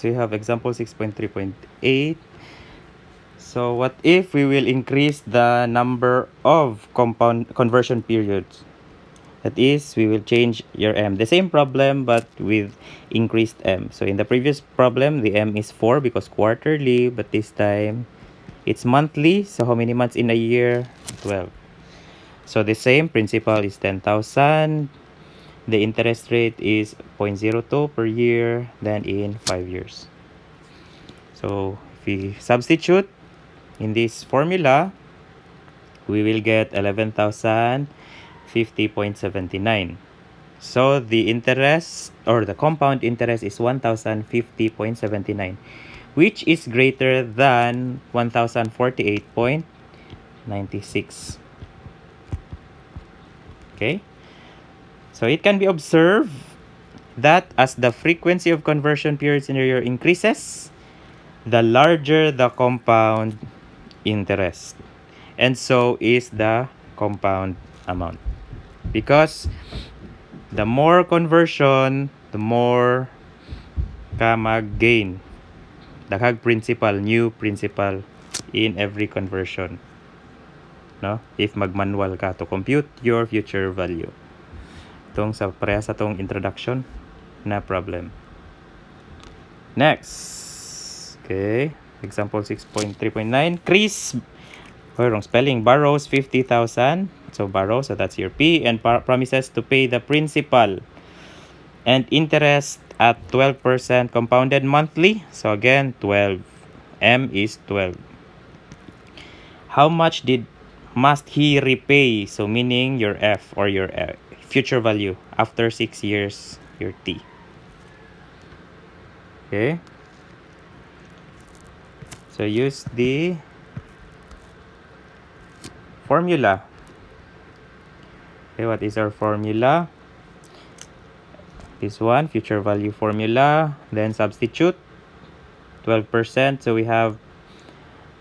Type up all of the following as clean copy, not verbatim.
So we have example 6.3.8. So what if we will increase the number of compound conversion periods? That is, we will change your M. The same problem but with increased M. So in the previous problem, the M is 4 because quarterly, but this time it's monthly. So how many months in a year? 12. So the same principal is 10,000. The interest rate is 0.02 per year, then in 5 years. So if we substitute in this formula, we will get 11,050.79. So the interest or the compound interest is 1,050.79, which is greater than 1,048.96. Okay? So it can be observed that as the frequency of conversion periods in a year increases, the larger the compound interest. And so is the compound amount. Because the more conversion, the more ka mag-gain. Daghag principal, new principal in every conversion. No? If mag-manual ka to compute your future value. Itong sa parehas sa tong introduction na problem. Next. Okay. Example 6.3.9. Chris, wrong spelling, borrows 50,000. So borrow, so that's your P, and promises to pay the principal and interest at 12% compounded monthly. So again, 12. M is 12. How much must he repay? So meaning your F or your future value after 6 years, your T. Okay. So use the formula. Okay, what is our formula? This one, future value formula. Then substitute 12%. So we have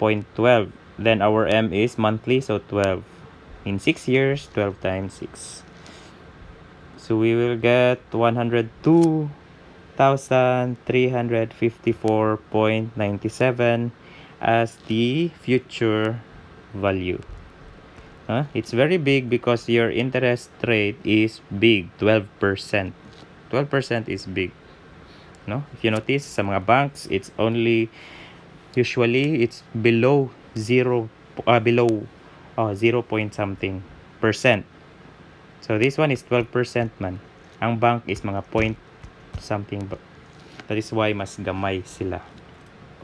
0.12. Then our M is monthly, so 12. In 6 years, 12 times 6. So we will get 102,354.97 as the future value. It's very big because your interest rate is big, 12%. 12% is big. No? If you notice, sa mga banks, it's only, usually, it's below 0 point something percent. So this one is 12% man. Ang bank is mga point something. That is why mas gamay sila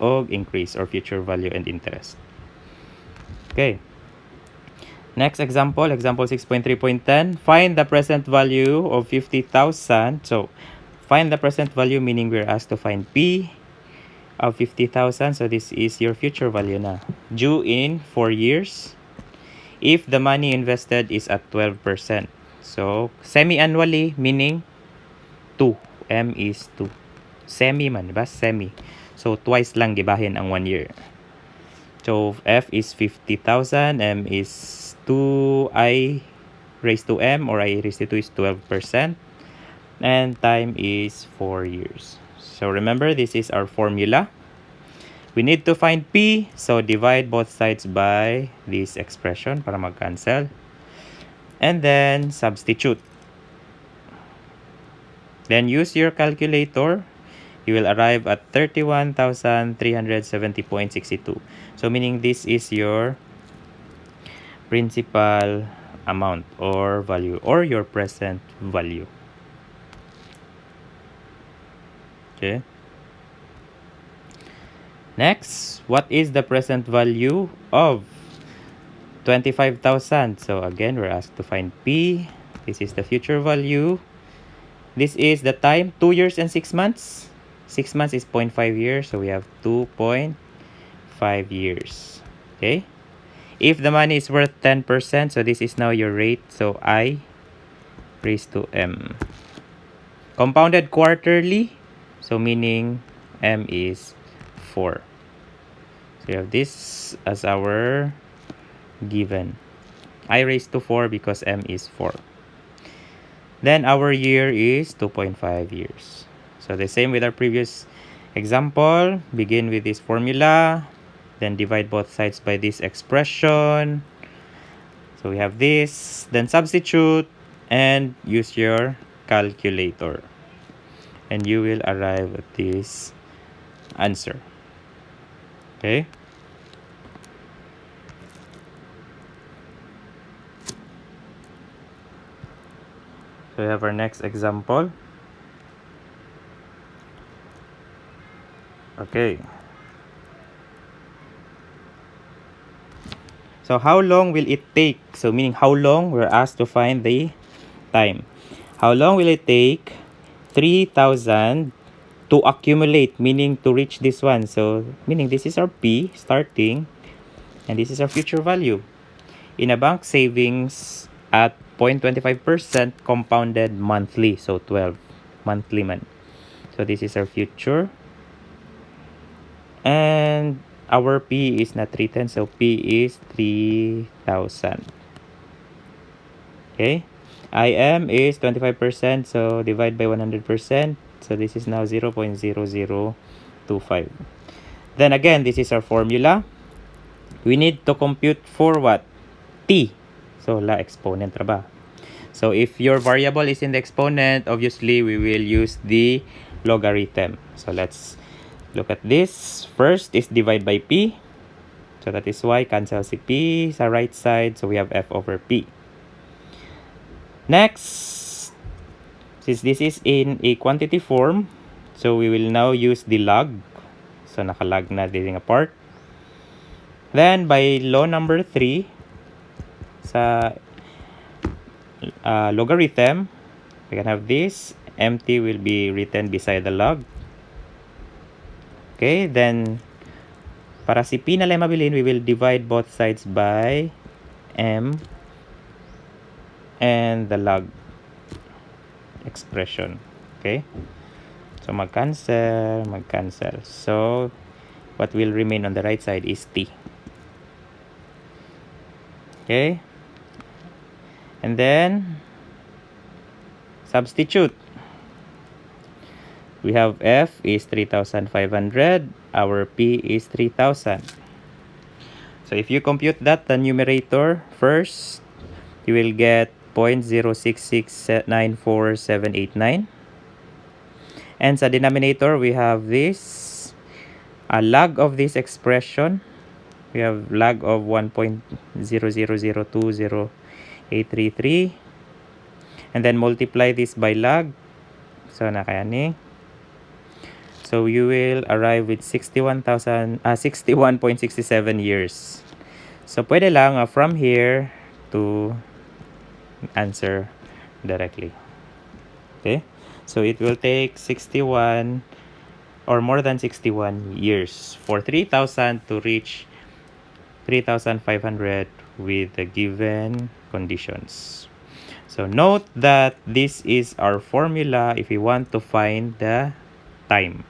og increase or future value and interest. Okay. Next example, example 6.3.10. Find the present value of 50,000. So find the present value meaning we're asked to find P of 50,000. So this is your future value na. Due in 4 years. If the money invested is at 12%. So semi-annually meaning 2. M is 2. Semi man, diba? Semi. So twice lang gibahin ang 1 year. So F is 50,000. M is 2. I raised to M or I raised to 2 is 12%. And time is 4 years. So remember, this is our formula. We need to find P. So divide both sides by this expression para mag-cancel. And then substitute. Then use your calculator. You will arrive at 31,370.62. So meaning this is your principal amount or value or your present value. Okay. Next, what is the present value of 25,000? So again, we're asked to find P. This is the future value. This is the time, 2 years and 6 months. 6 months is 0.5 years, so we have 2.5 years. Okay. If the money is worth 10%, so this is now your rate. So I raised to M. Compounded quarterly, so meaning M is 4. So we have this as our given. I raised to 4 because M is 4. Then our year is 2.5 years. So the same with our previous Example, begin with this formula, then divide both sides by this expression. So we have this, then substitute and use your calculator. And you will arrive at this answer. Okay? So we have our next example. Okay. So how long will it take? So meaning how long we're asked to find the time. How long will it take 3,000 to accumulate, meaning to reach this one? So meaning this is our P starting and this is our future value. In a bank savings at 0.25% compounded monthly. So 12 monthly man. So this is our future. And our P is not 310, so P is 3,000. Okay. IM is 25%, so divide by 100%. So this is now 0.0025. Then again, this is our formula. We need to compute for what? T. So la exponent ba? So if your variable is in the exponent, obviously we will use the logarithm. So let's look at this. First is divide by P. So that is why cancel si P sa right side. So we have F over P. Next, since this is in a quantity form, so we will now use the log. So nakalag na din nga part. Then by law number 3, sa logarithm, we can have this. Empty will be written beside the log. Okay, then para si P na lang mabilin, we will divide both sides by M and the log expression. Okay, so mag-cancel. So what will remain on the right side is T. Okay, and then substitute. We have F is 3,500, our P is 3,000. So if you compute that, the numerator first, you will get 0.06694,789. And sa denominator, we have this, a log of this expression. We have log of 1.00020,833. And then multiply this by log. So nakayani. So you will arrive with 61.67 years. So pwede lang from here to answer directly. Okay? So it will take 61 or more than 61 years for 3,000 to reach 3,500 with the given conditions. So note that this is our formula if we want to find the time.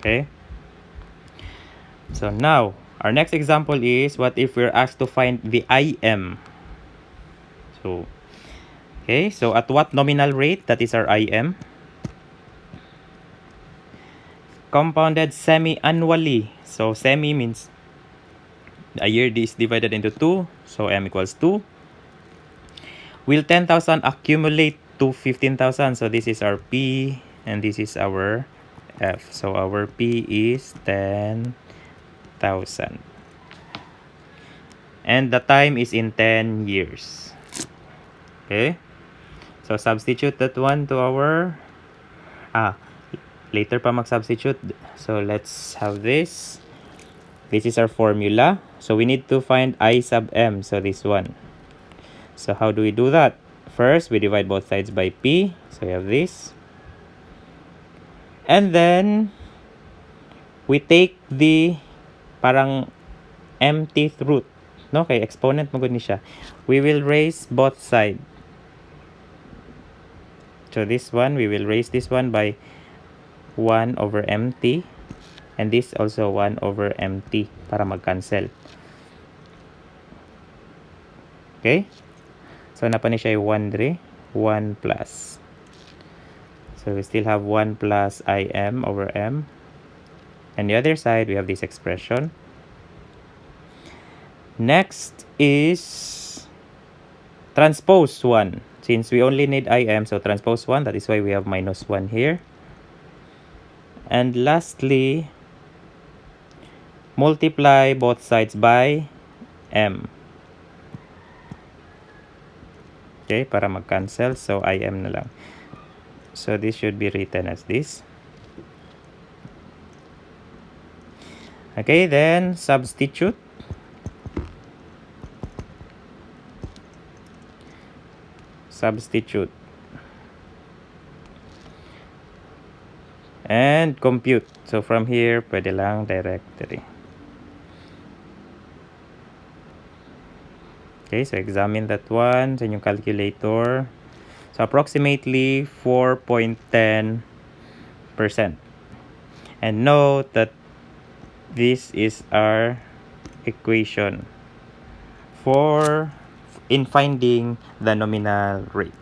Okay? So now, our next example is what if we're asked to find the IM? So, okay, so at what nominal rate? That is our IM. Compounded semi-annually. So, semi means a year is divided into 2. So, M equals 2. Will 10,000 accumulate to 15,000? So, this is our P and this is our F. So, our P is 10,000. And the time is in 10 years. Okay? So, substitute that one to our... later pa mag-substitute. So, let's have this. This is our formula. So, we need to find I sub M. So, this one. So, how do we do that? First, we divide both sides by P. So, we have this. And then, we take the parang mth root. No? Kay exponent mo gud ni siya. We will raise both sides. So, this one, we will raise this one by 1 over mt. And this also 1 over mt para mag-cancel. Okay? So, napa ni siya 1 dre. 1 plus. So we still have 1 plus im over m. And the other side, we have this expression. Next is transpose 1. Since we only need im, so transpose 1. That is why we have minus 1 here. And lastly, multiply both sides by m. Okay, para mag-cancel. So, im na lang. So, this should be written as this. Okay, then substitute. Substitute. And compute. So, from here, pwede lang directory. Okay, so examine that one sa inyong calculator. So, approximately 4.10%. And note that this is our equation in finding the nominal rate.